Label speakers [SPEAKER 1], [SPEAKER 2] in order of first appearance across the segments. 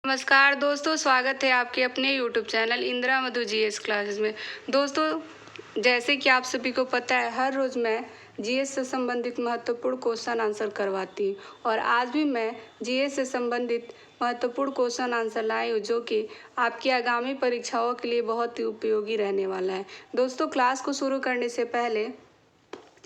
[SPEAKER 1] नमस्कार दोस्तों, स्वागत है आपके अपने YouTube चैनल इंदिरा मधु जीएस क्लासेस में। दोस्तों, जैसे कि आप सभी को पता है, हर रोज़ मैं जीएस से संबंधित महत्वपूर्ण क्वेश्चन आंसर करवाती हूँ और आज भी मैं जीएस से संबंधित महत्वपूर्ण क्वेश्चन आंसर लाई हूँ, जो कि आपकी आगामी परीक्षाओं के लिए बहुत ही उपयोगी रहने वाला है। दोस्तों, क्लास को शुरू करने से पहले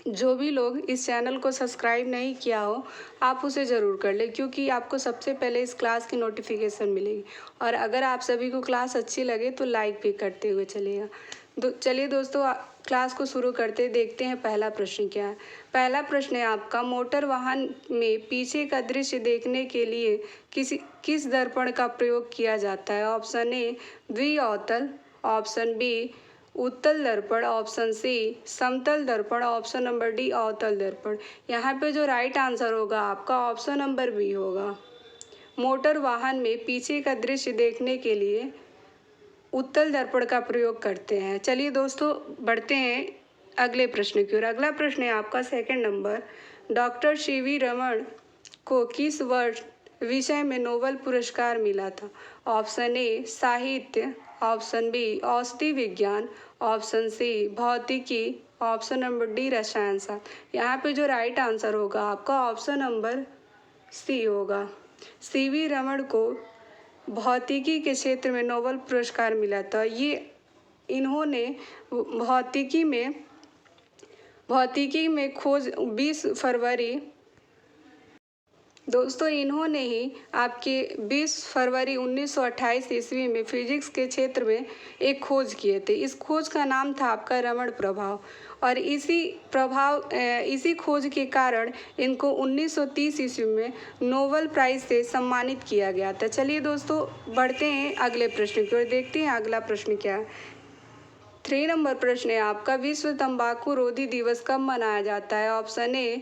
[SPEAKER 1] जो भी लोग इस चैनल को सब्सक्राइब नहीं किया हो, आप उसे ज़रूर कर लें, क्योंकि आपको सबसे पहले इस क्लास की नोटिफिकेशन मिलेगी। और अगर आप सभी को क्लास अच्छी लगे तो लाइक भी करते हुए चलिएगा। चलिए दोस्तों, क्लास को शुरू करते देखते हैं पहला प्रश्न क्या है। पहला प्रश्न है आपका, मोटर वाहन में पीछे का दृश्य देखने के लिए किस दर्पण का प्रयोग किया जाता है। ऑप्शन ए द्विअवतल, ऑप्शन बी उत्तल दर्पण, ऑप्शन सी समतल दर्पण, ऑप्शन नंबर डी अवतल दर्पण। यहाँ पे जो राइट आंसर होगा आपका ऑप्शन नंबर बी होगा। मोटर वाहन में पीछे का दृश्य देखने के लिए उत्तल दर्पण का प्रयोग करते हैं। चलिए दोस्तों, बढ़ते हैं अगले प्रश्न की ओर। अगला प्रश्न है आपका second number, doctor CV Raman को किस वर्ष विषय में नोबेल पुरस्कार मिला था। ऑप्शन ए साहित्य, ऑप्शन बी औषधि विज्ञान, ऑप्शन सी भौतिकी, ऑप्शन नंबर डी रसायन शास्त्र। यहाँ पे जो राइट आंसर होगा आपका ऑप्शन नंबर सी होगा। सीवी रमन को भौतिकी के क्षेत्र में नोबेल पुरस्कार मिला था। इन्होंने भौतिकी में खोज 20 फरवरी दोस्तों, इन्होंने ही आपके 20 फरवरी 1928 ईस्वी में फिजिक्स के क्षेत्र में एक खोज किए थे। इस खोज का नाम था आपका रमन प्रभाव, और इसी खोज के कारण इनको 1930 ईस्वी में नोबेल प्राइज़ से सम्मानित किया गया था। चलिए दोस्तों, बढ़ते हैं अगले प्रश्न की ओर, देखते हैं अगला प्रश्न क्या है। 3 नंबर प्रश्न है आपका, विश्व तंबाकू रोधी दिवस कब मनाया जाता है। ऑप्शन ए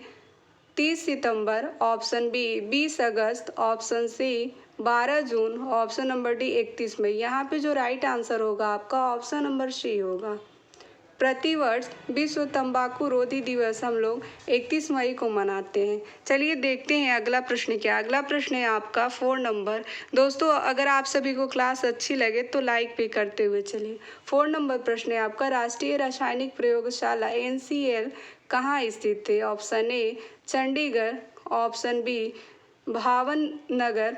[SPEAKER 1] 30 सितंबर, ऑप्शन बी 20 अगस्त, ऑप्शन सी 12 जून, ऑप्शन नंबर डी 31 मई। यहाँ पे जो राइट आंसर होगा आपका ऑप्शन नंबर सी होगा। प्रतिवर्ष विश्व तंबाकू रोधी दिवस हम लोग 31 मई को मनाते हैं। चलिए देखते हैं अगला प्रश्न क्या। अगला प्रश्न है आपका 4 नंबर। दोस्तों, अगर आप सभी को क्लास अच्छी लगे तो लाइक भी करते हुए चलिए। 4 नंबर प्रश्न है आपका, राष्ट्रीय रासायनिक प्रयोगशाला NCL कहाँ स्थित है। Option A Chandigarh, option B Bhavnagar,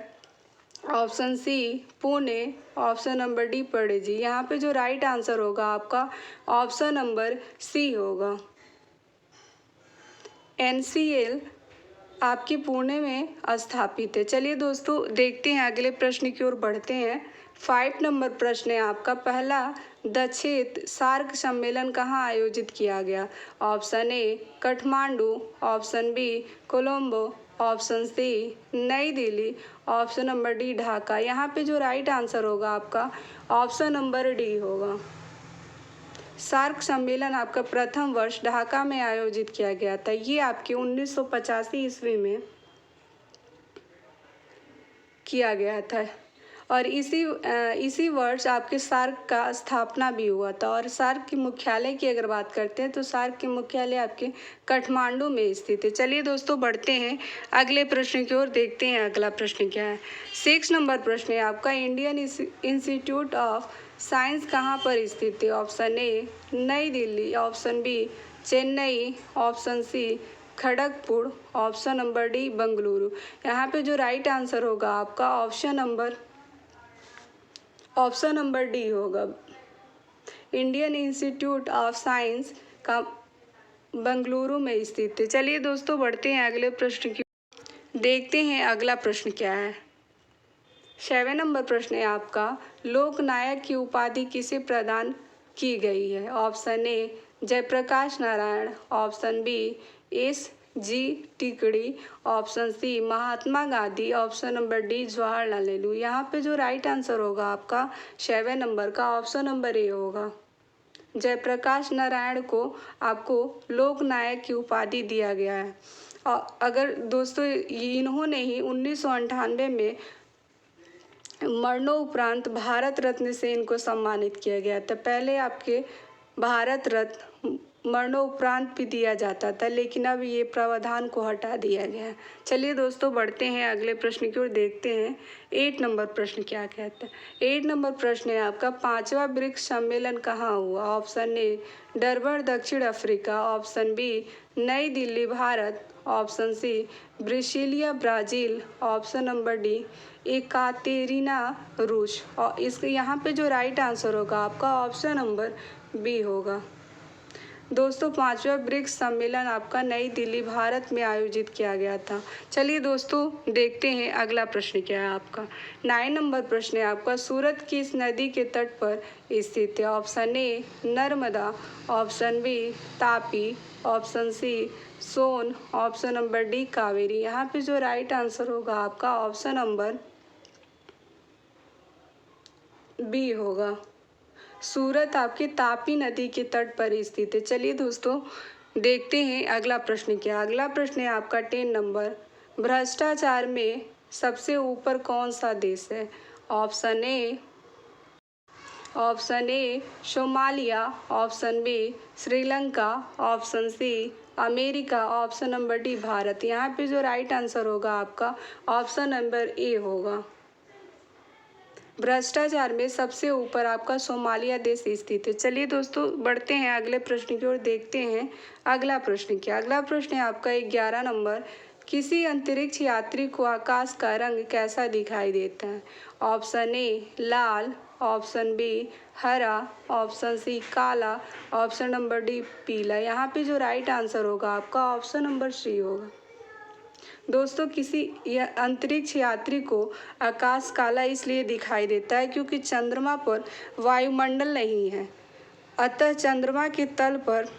[SPEAKER 1] option C Pune, option number D Panaji. यहाँ पे जो राइट आंसर होगा आपका ऑप्शन नंबर सी होगा। NCL आपके पुणे में स्थापित है। चलिए दोस्तों, देखते हैं अगले प्रश्न की ओर बढ़ते हैं। 5 नंबर प्रश्न है आपका, पहला दक्षिण सार्क सम्मेलन कहाँ आयोजित किया गया। Option A Kathmandu, option B Colombo, option C New Delhi, option number D Dhaka. यहाँ पे जो राइट आंसर होगा आपका ऑप्शन नंबर डी होगा। सार्क सम्मेलन आपका प्रथम वर्ष ढाका में आयोजित किया गया था। ये आपके 1985 ईस्वी में किया गया था, और इसी वर्ष आपके सार्क का स्थापना भी हुआ था। और सार्क के मुख्यालय की अगर बात करते हैं तो सार्क के मुख्यालय आपके काठमांडू में स्थित है। चलिए दोस्तों, बढ़ते हैं अगले प्रश्न की ओर, देखते हैं अगला प्रश्न क्या है। 6 नंबर प्रश्न है आपका, इंडियन इंस्टीट्यूट ऑफ साइंस कहाँ पर स्थित है। Option A New Delhi, option B Chennai, option C Kharagpur, option number D Bengaluru. यहाँ पे जो राइट आंसर होगा आपका ऑप्शन नंबर डी होगा। इंडियन इंस्टीट्यूट ऑफ साइंस का बेंगलुरु में स्थित है। चलिए दोस्तों, बढ़ते हैं अगले प्रश्न की, देखते हैं अगला प्रश्न क्या है। 7 नंबर प्रश्न है आपका, लोकनायक की उपाधि किसे प्रदान की गई है। Option A Jayaprakash Narayan, option B SG टिकड़ी, option C Mahatma Gandhi, option number D Jawaharlal Nehru. यहाँ पे जो राइट आंसर होगा आपका 7 नंबर का ऑप्शन नंबर ए होगा। जयप्रकाश नारायण को आपको लोकनायक की उपाधि दिया गया है। अगर दोस्तों, इन्होंने ही 1998 में मरणोपरांत भारत रत्न से इनको सम्मानित किया गया था। पहले आपके भारत रत्न मरणोपरांत भी दिया जाता था, लेकिन अब ये प्रावधान को हटा दिया गया है। चलिए दोस्तों, बढ़ते हैं अगले प्रश्न की ओर, देखते हैं 8 नंबर प्रश्न क्या कहता है। 8 नंबर प्रश्न है आपका, 5वां ब्रिक्स सम्मेलन कहाँ हुआ? ऑप्शन ए डरबन दक्षिण अफ्रीका, option B New Delhi Bharat, option C Brasilia Brazil, option number D Ekaterina रूस। और इसके यहाँ पे जो राइट आंसर होगा आपका ऑप्शन नंबर बी होगा। दोस्तों, 5वां ब्रिक्स सम्मेलन आपका नई दिल्ली भारत में आयोजित किया गया था। चलिए दोस्तों, देखते हैं अगला प्रश्न क्या है आपका। 9 नंबर प्रश्न है आपका, सूरत किस नदी के तट पर स्थित है? Option A Narmada, option B Tapi, option C Son, option number D Kaveri. यहाँ पे जो राइट आंसर होगा आपका ऑप्शन नंबर बी होगा। सूरत आपके तापी नदी के तट पर स्थित है। चलिए दोस्तों, देखते हैं अगला प्रश्न क्या। अगला प्रश्न है आपका 10 नंबर, भ्रष्टाचार में सबसे ऊपर कौन सा देश है? Option A Somalia, option B Sri Lanka, option C America, option number D Bharat. यहाँ पे जो राइट आंसर होगा आपका ऑप्शन नंबर ए होगा। भ्रष्टाचार में सबसे ऊपर आपका सोमालिया देश स्थित है। चलिए दोस्तों, बढ़ते हैं अगले प्रश्न की ओर, देखते हैं अगला प्रश्न क्या। अगला प्रश्न है आपका 11 नंबर, किसी अंतरिक्ष यात्री को आकाश का रंग कैसा दिखाई देता है? ऑप्शन ए लाल, ऑप्शन बी हरा, ऑप्शन सी काला, ऑप्शन नंबर डी पीला। यहाँ पे जो राइट आंसर होगा आपका ऑप्शन नंबर सी होगा। दोस्तों, किसी अंतरिक्ष यात्री को आकाश काला इसलिए दिखाई देता है क्योंकि चंद्रमा पर वायुमंडल नहीं है, अतः चंद्रमा के तल पर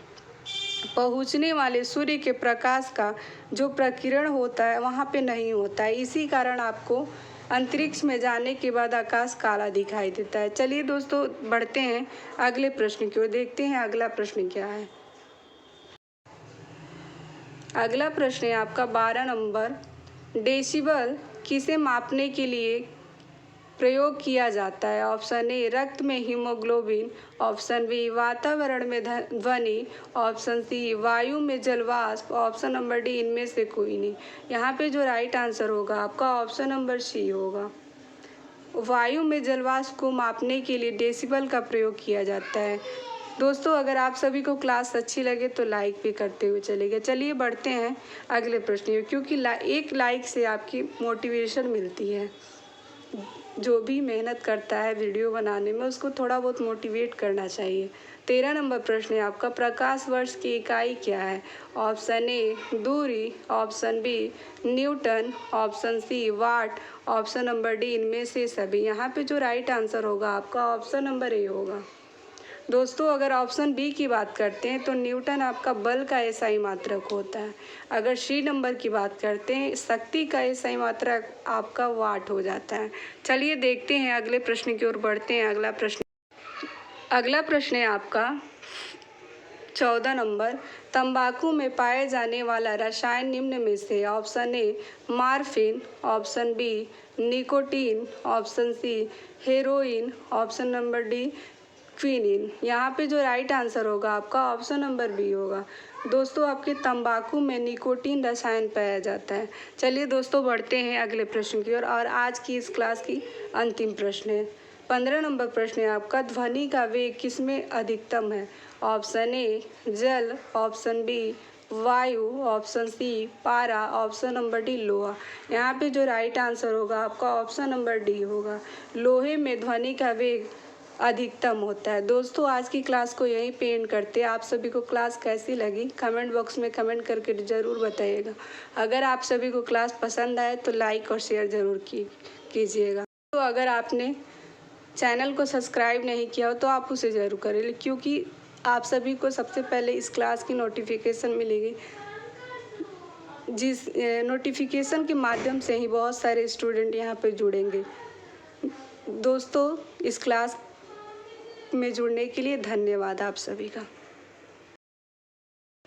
[SPEAKER 1] पहुंचने वाले सूर्य के प्रकाश का जो प्रकीर्णन होता है वहाँ पे नहीं होता है। इसी कारण आपको अंतरिक्ष में जाने के बाद आकाश काला दिखाई देता है। चलिए दोस्तों, बढ़ते हैं अगले प्रश्न की ओर, देखते हैं अगला प्रश्न क्या है। अगला प्रश्न है आपका 12 नंबर, डेसिबल किसे मापने के लिए प्रयोग किया जाता है? ऑप्शन ए रक्त में हीमोग्लोबिन, ऑप्शन बी वातावरण में ध्वनि, ऑप्शन सी वायु में जलवाष्प, ऑप्शन नंबर डी इनमें से कोई नहीं। यहाँ पे जो राइट आंसर होगा आपका ऑप्शन नंबर सी होगा। वायु में जलवाष्प को मापने के लिए डेसिबल का प्रयोग किया जाता है। दोस्तों, अगर आप सभी को क्लास अच्छी लगे तो लाइक भी करते हुए चलेगा। चलिए बढ़ते हैं अगले प्रश्न में, क्योंकि एक लाइक से आपकी मोटिवेशन मिलती है। जो भी मेहनत करता है वीडियो बनाने में उसको थोड़ा बहुत मोटिवेट करना चाहिए। 13 नंबर प्रश्न है आपका, प्रकाश वर्ष की इकाई क्या है? ऑप्शन ए दूरी, option B Newton, option C watt, option number D इनमें से सभी। यहाँ पे जो राइट आंसर होगा आपका ऑप्शन नंबर ए होगा। दोस्तों, अगर ऑप्शन बी की बात करते हैं तो न्यूटन आपका बल का एसआई मात्रक होता है। अगर सी नंबर की बात करते हैं शक्ति का एसआई मात्रक आपका वाट हो जाता है। चलिए देखते हैं अगले प्रश्न की ओर बढ़ते हैं। अगला प्रश्न है आपका 14 नंबर, तंबाकू में पाए जाने वाला रसायन निम्न में से? Option A morphine, option B nicotine, option C heroin, option number D quinine. यहाँ पे जो राइट आंसर होगा आपका ऑप्शन नंबर बी होगा। दोस्तों, आपके तंबाकू में निकोटीन रसायन पाया जाता है। चलिए दोस्तों, बढ़ते हैं अगले प्रश्न की ओर, और आज की इस क्लास की अंतिम प्रश्न है 15 नंबर प्रश्न है आपका, ध्वनि का वेग किसमें अधिकतम है? ऑप्शन ए जल, ऑप्शन बी वायु, ऑप्शन सी पारा, ऑप्शन नंबर डी लोहा। यहाँ पे जो राइट आंसर होगा आपका ऑप्शन नंबर डी होगा। लोहे में ध्वनि का वेग अधिकतम होता है। दोस्तों, आज की क्लास को यहीं पे एंड करते हैं। आप सभी को क्लास कैसी लगी कमेंट बॉक्स में कमेंट करके ज़रूर बताइएगा। अगर आप सभी को क्लास पसंद आए तो लाइक और शेयर ज़रूर कीजिएगा। तो अगर आपने चैनल को सब्सक्राइब नहीं किया हो तो आप उसे ज़रूर करें, क्योंकि आप सभी को सबसे पहले इस क्लास की नोटिफिकेशन मिलेगी, जिस नोटिफिकेशन के माध्यम से ही बहुत सारे स्टूडेंट यहाँ पे जुड़ेंगे। दोस्तों, इस क्लास में जुड़ने के लिए धन्यवाद आप सभी का।